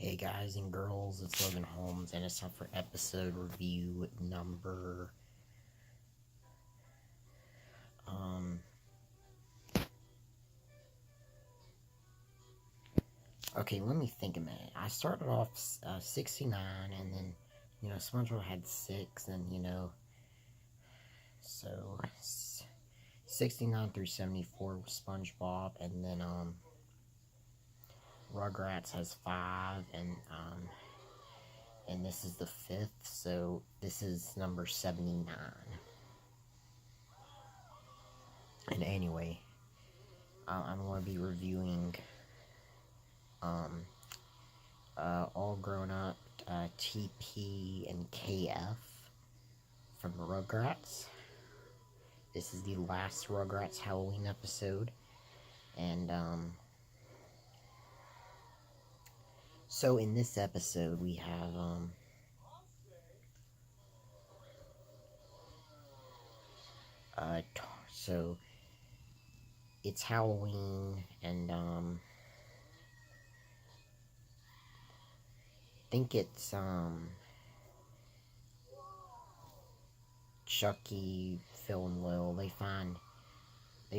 Hey guys and girls, it's Logan Holmes, and it's time for episode review number, okay, let me think a minute. I started off 69, and then, SpongeBob had 6, and, so 69 through 74 SpongeBob, and then, Rugrats has 5, and this is the 5th, so this is number 79. And anyway, I'm going to be reviewing All Grown Up, TP and KF from the Rugrats. This is the last Rugrats Halloween episode, and so in this episode we have so it's Halloween, and I think it's Chucky, Phil, and Lil. They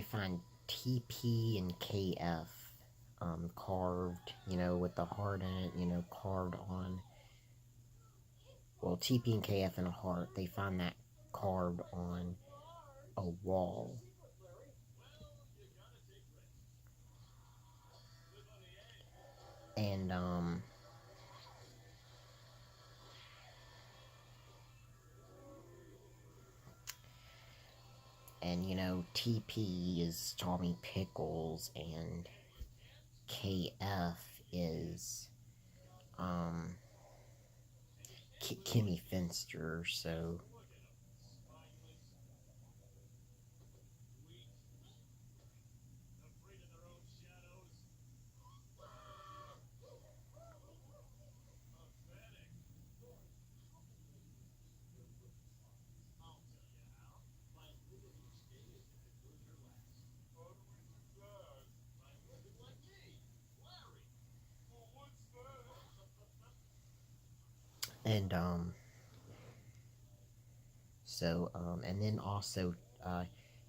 find TP and KF carved, with the heart in it, carved on. Well, TP and KF in a heart. They find that carved on a wall. And TP is Tommy Pickles, and KF is Kimmy Finster. So and and then also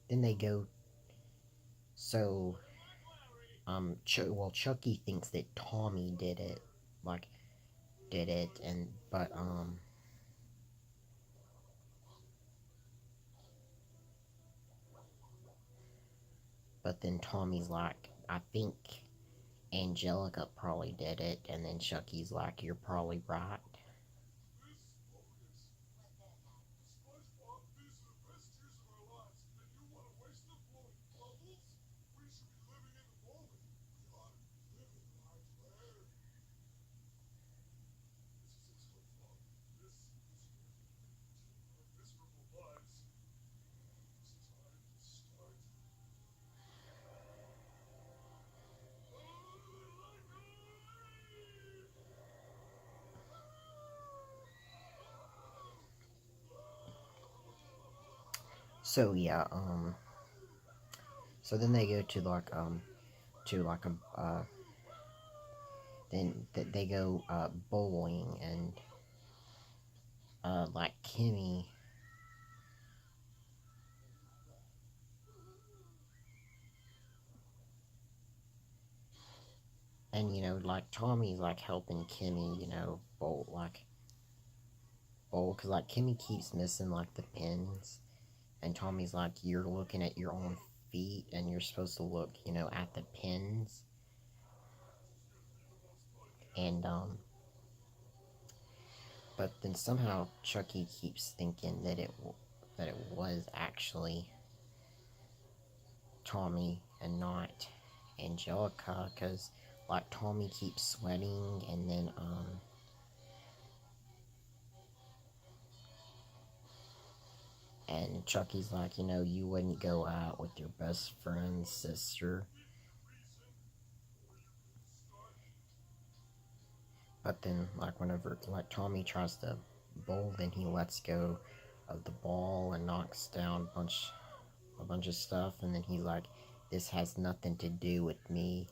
then they go. So Chucky thinks that Tommy did it, and but then Tommy's like, I think Angelica probably did it, and then Chucky's like, you're probably right. So yeah, so then they go to like a then they go bowling, and like Kimmy, and like Tommy's like helping Kimmy, bowl, because like Kimmy keeps missing like the pins, and Tommy's like, you're looking at your own feet, and you're supposed to look, at the pins. And but then somehow Chucky keeps thinking that it was actually Tommy and not Angelica, because like Tommy keeps sweating, and then and Chucky's like, you wouldn't go out with your best friend's sister. But then, like, whenever, like, Tommy tries to bowl, then he lets go of the ball and knocks down a bunch of stuff, and then he's like, this has nothing to do with me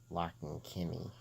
liking Kimmy.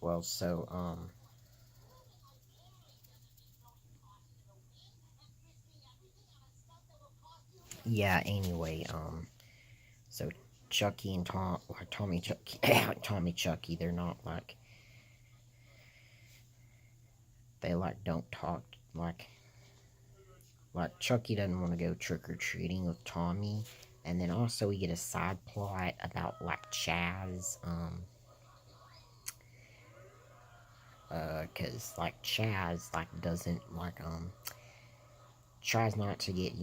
Well, so, yeah, anyway, so Chucky and Tommy Chucky, Tommy Chucky, they're not like, they like don't talk, like Chucky doesn't want to go trick-or-treating with Tommy. And then also we get a side plot about like Chaz, cause like Chaz like doesn't like tries not to get,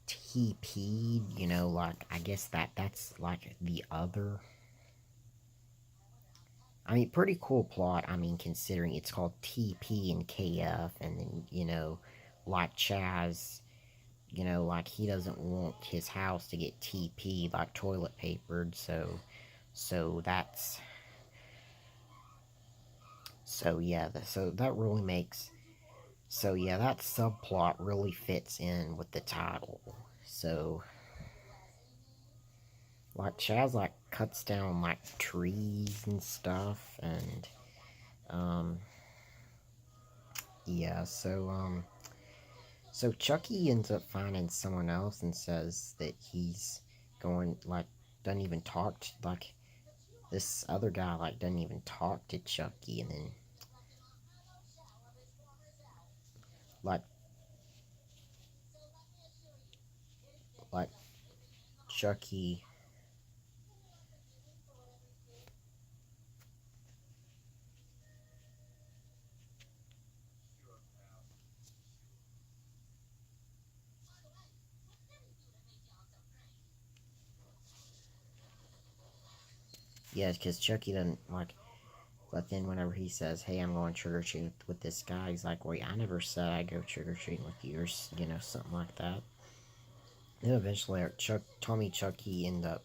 TP'd, like I guess that's like the other. I mean, pretty cool plot. I mean, considering it's called TP and KF, and then like Chaz, like he doesn't want his house to get TP like toilet papered, so that's so yeah, so that really makes so yeah, that subplot really fits in with the title. So like Chaz like cuts down like trees and stuff, and um yeah, so Chucky ends up finding someone else and says that he's going like doesn't even talk to, like this other guy like doesn't even talk to Chucky, and then like like Chucky. Yeah, because Chucky doesn't like. But then whenever he says, "Hey, I'm going trick or treating with this guy," he's like, "Wait, I never said I go trick or treating with you," or something like that. Then eventually, Tommy Chucky end up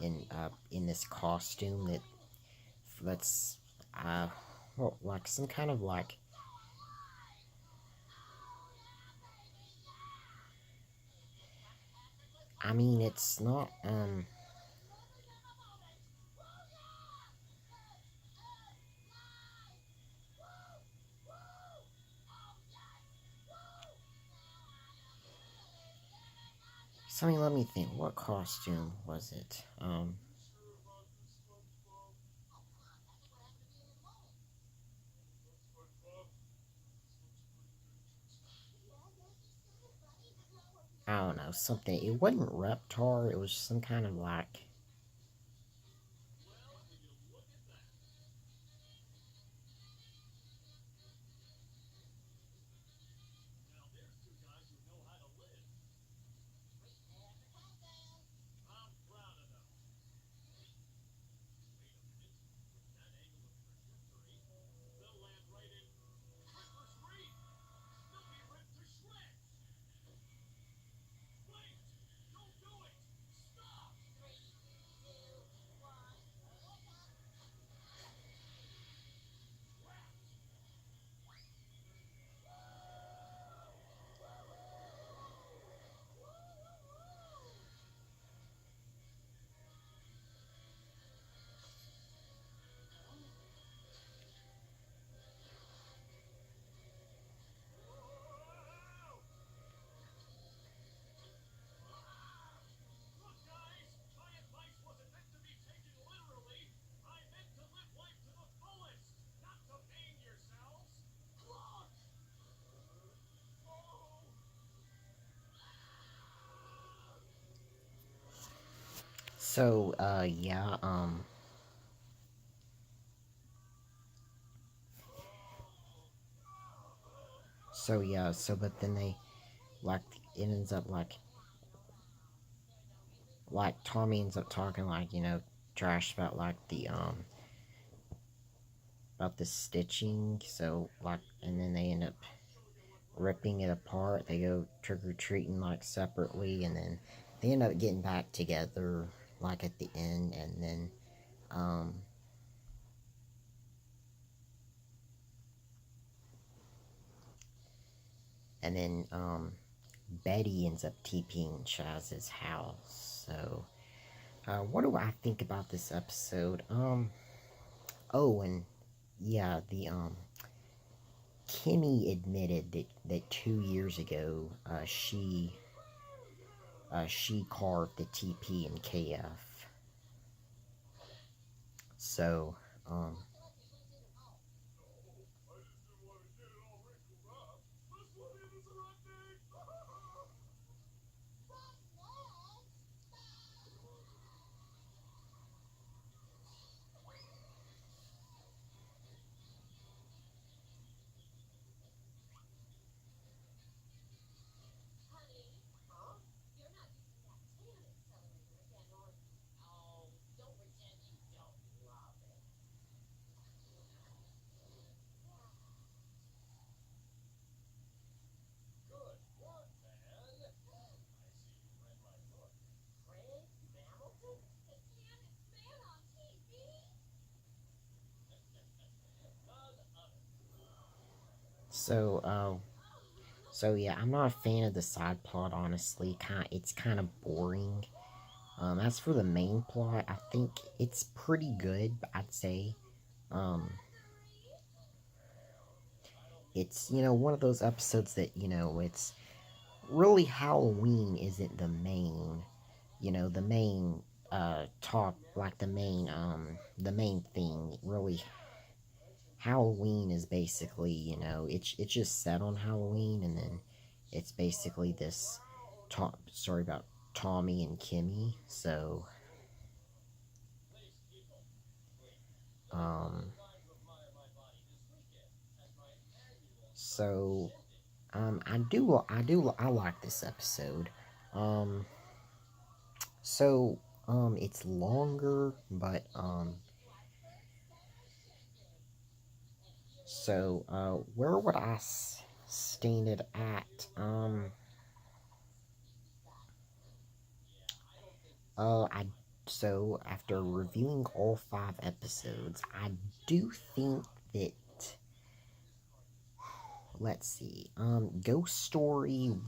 in this costume that's well, like some kind of like. I mean, it's not So let me think. What costume was it? I don't know. Something. It wasn't Reptar. It was some kind of like. So yeah. So yeah. So but then they like it ends up like Tommy ends up talking like trash about like the about the stitching. So like, and then they end up ripping it apart. They go trick or treating like separately, and then they end up getting back together like at the end, um, and then Betty ends up TPing Chaz's house. So, what do I think about this episode? Oh, and yeah, the Kimmy admitted that 2 years ago, she carved the TP and KF. So, um, so, so yeah, I'm not a fan of the side plot. Honestly, it's kind of boring. As for the main plot, I think it's pretty good. I'd say, um, it's one of those episodes that it's really Halloween isn't the main talk, like the main thing. Really, Halloween is basically it's just set on Halloween, and then it's basically this story about Tommy and Kimmy. Um, so I like this episode. Um, so it's longer, but where would I stand it at? I so after reviewing all 5 episodes, I do think that, let's see, Ghost Story.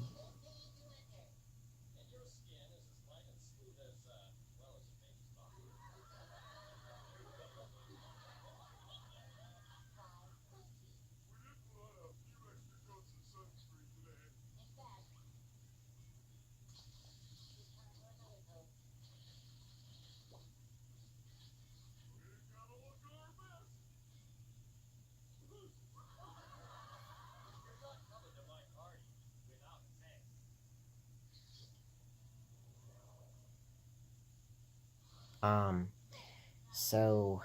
Um, so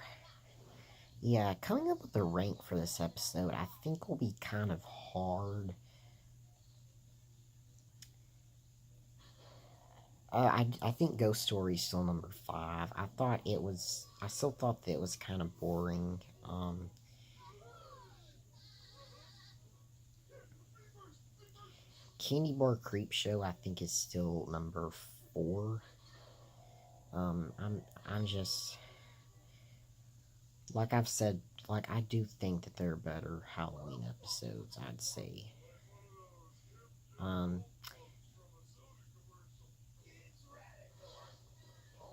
yeah, coming up with a rank for this episode, I think will be kind of hard. I think Ghost Story is still number 5. I still thought that it was kind of boring. Candy Bar Creep Show, I think, is still number 4. I'm just, like I've said, like I do think that there are better Halloween episodes, I'd say. Um,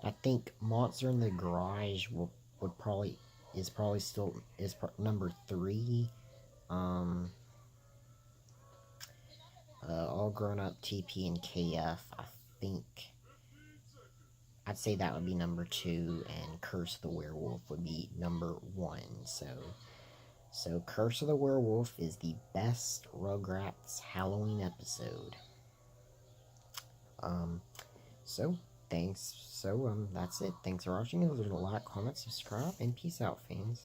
I think Monster in the Garage would probably is probably still is number 3. Um, All Grown Up, TP and KF. I think I'd say that would be number 2, and Curse of the Werewolf would be number 1. So Curse of the Werewolf is the best Rugrats Halloween episode. Um, so thanks. So that's it. Thanks for watching. If there's a like, comment, subscribe, and peace out, fans.